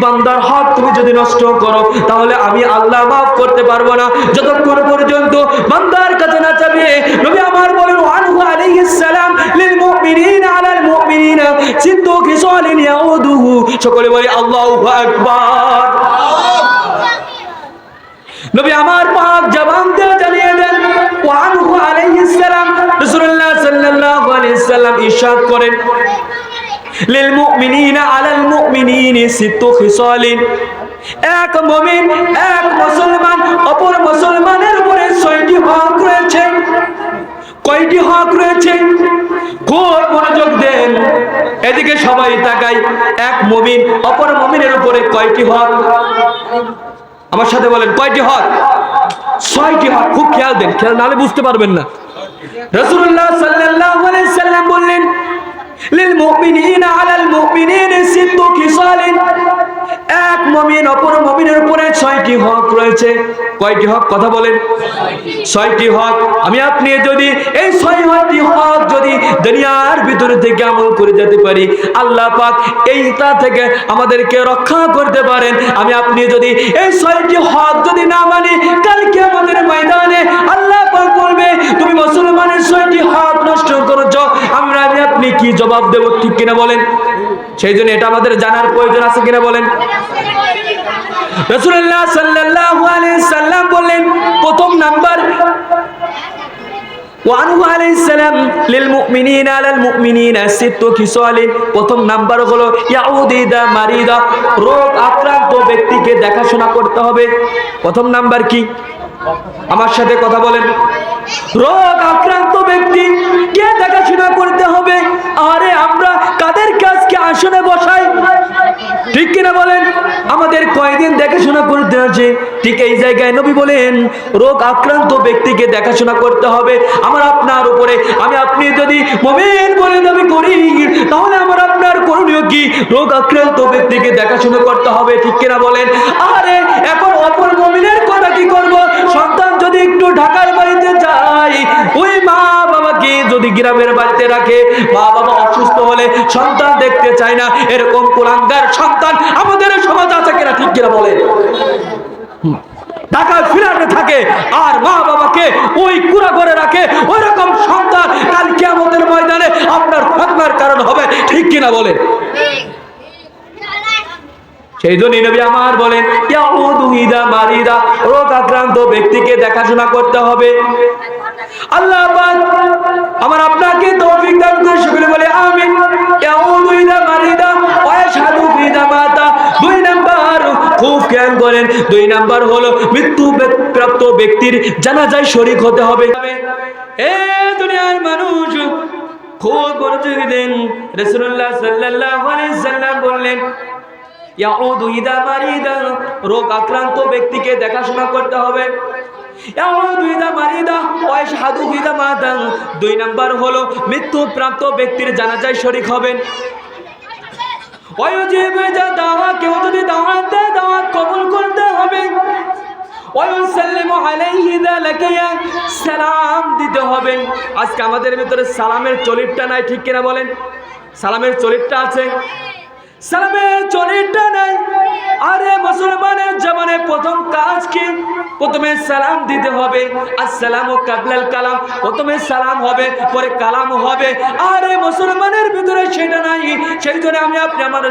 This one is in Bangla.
বান্দার হক তুমি যদি নষ্ট করো তাহলে আমি আল্লাহ মাফ করতে পারবো না, যতক্ষণ পর্যন্ত বান্দার কাছে না যাবে। নবী আমার বলেন আনহু আলাইহিস সালাম লিল মুমিনিনা আলাল মুমিনিনা সিদ্দু খিসালিন ইয়াউদুহু। সকলে বলি আল্লাহু আকবার। নবী আমার পাক জবান দিয়ে জানিয়ে দেন আনহু আলাইহিস সালাম রাসূলুল্লাহ সাল্লাল্লাহু আলাইহি সাল্লাম ইরশাদ করেন লিল মুমিনিনা আলাল মুমিনিনা সিদ্দু খিসালিন, এক মুমিন এক মুসলমান অপর মুসলমানের উপরে 6টি হক রয়েছে। কয়টি হক রয়েছে? খুব মনোযোগ দেন, এদিকে সবাই তাকাই। এক মুমিন অপর মুমিনের উপরে কয়টি হক? আমার সাথে বলেন কয়টি হক? 6টি হক। খুব খেয়াল দেন, খেয়াল নালে বুঝতে পারবেন না। রাসূলুল্লাহ সাল্লাল্লাহু আলাইহি সাল্লাম বললেন লিল মুমিনিনা আলাল মুমিনিনা সিদ্দু খিসালিন, এক মুমিন অপর মুমিনের উপরে 6টি হক রয়েছে। কয়টি হক? কথা বলেন। 6টি হক। আমি আপনি যদি এই 6টি হক যদি দুনিয়ার ভিতরে থেকে আমল করে যেতে পারি, আল্লাহ পাক এইটা থেকে আমাদেরকে রক্ষা করতে পারেন। আমি আপনি যদি এই 6টি হক যদি না মানি, কালকে আমাদের ময়দানে আল্লাহ পাক বলবে তুমি মুসলমানের 6টি হক নষ্ট করেছো। আমরা আপনি কি জবাব দেব? ঠিক কিনা বলেন? সেই জন্য এটা আমাদের জানার প্রয়োজন আছে কিনা বলেন? রাসূলুল্লাহ সাল্লাল্লাহু আলাইহি সাল্লাম বললেন প্রথম নাম্বার ওয়ানহু আলাইহিস সালাম লিল মুমিনিনা আলাল মুমিনিনা সিদ্দু খিসালিন, প্রথম নাম্বার হলো ইয়াউদিদা মারিদা, রোগ আক্রান্ত ব্যক্তিকে দেখাশোনা করতে হবে। প্রথম নাম্বার কি? আমার সাথে কথা বলেন। রোগ আক্রান্ত ব্যক্তি কে দেখাশোনা করতে হবে? আরে আমরা কাদের কাজকে আসনে বসাই? ঠিক কিনা বলেন? আমাদের কয়দিন দেখাশোনা করতে আছে। ঠিক এই জায়গায় নবী বলেন রোগ আক্রান্ত ব্যক্তিকে দেখাশোনা করতে হবে আমার আপনার উপরে। আমি আপনি যদি মুমিন বলে দাবি করি তাহলে আমার আপনার করণীয় কি? রোগ আক্রান্ত ব্যক্তিকে দেখাশোনা করতে হবে। ঠিক কিনা বলেন? আরে এখন অপর মুমিনের কথা কি করব? সন্তান যদি একটু ঢাকার বাড়িতে যায়, ওই মা বাবাকে যদি গ্রামের বাড়িতে রাখে, মা বাবা অসুস্থ হলে সন্তান দেখতে চায় না, এরকম কুলাঙ্গার সন্তান আমাদের সমাজ আছে কিনা? ঠিক কিনা বলেন? ঢাকা ফিরাতে থাকে আর মা বাবাকে ওই কুড়া করে রাখে, ওই রকম সন্তান কাল কিয়ামতের ময়দানে আপনার ফাতনার কারণ হবে। ঠিক কিনা বলেন? সেই জন্য নবী আমার বলেন ইয়াউদুহিদা মারিদা, রোগ আক্রান্ত ব্যক্তিকে দেখাশোনা করতে হবে। আল্লাহ পাক আমার আপনাকে তৌফিক দান করে সকলে বলে আমিন। ইয়াউদুহিদা মারিদা ওয়া ইয়াশহাদু ফিদা মাতা, 2 নাম্বার খুব খেয়াল করেন। 2 নাম্বার হলো মৃত্যু প্রাপ্ত ব্যক্তির জানাজায় শরীক হতে হবে। এ দুনিয়ার মানুষ খুব মনোযোগ দেন। রাসূলুল্লাহ সাল্লাল্লাহু আলাইহি সাল্লাম বললেন ইয়াউদুহিদা মারিদা, রোগ আক্রান্ত ব্যক্তিকে দেখাশোনা করতে হবে। ইয়াউদুহিদা মারিদা ওয়া ইয়াশহাদু ফিদা মাতা, 2 নাম্বার হলো মৃত্যু প্রাপ্ত ব্যক্তির জানাজায় শরীক হবেন। ওয়াজিব যা দাওয়া, কেউ যদি দাওয়াত দেয় দাওয়াত কবুল করতে হবে। ওয়াসাল্লিমু আলাইহি যালাকিয়া, সালাম দিতে হবে। আজকে আমাদের ভিতরে সালামের চরিত্রটা নাই। ঠিক কিনা বলেন? সালামের চরিত্রটা আছে, সালামের চরিত্র নাই। আরে মুসলমানের জীবনে প্রথম কাজ কি? প্রথমে সালাম দিতে হবে। আসসালামু কাবলাল কালাম, প্রথমে সালাম হবে পরে কালাম হবে। আরে মুসলমানের ভিতরে সেটা নাই। সেই জন্য আমি আপনি আমার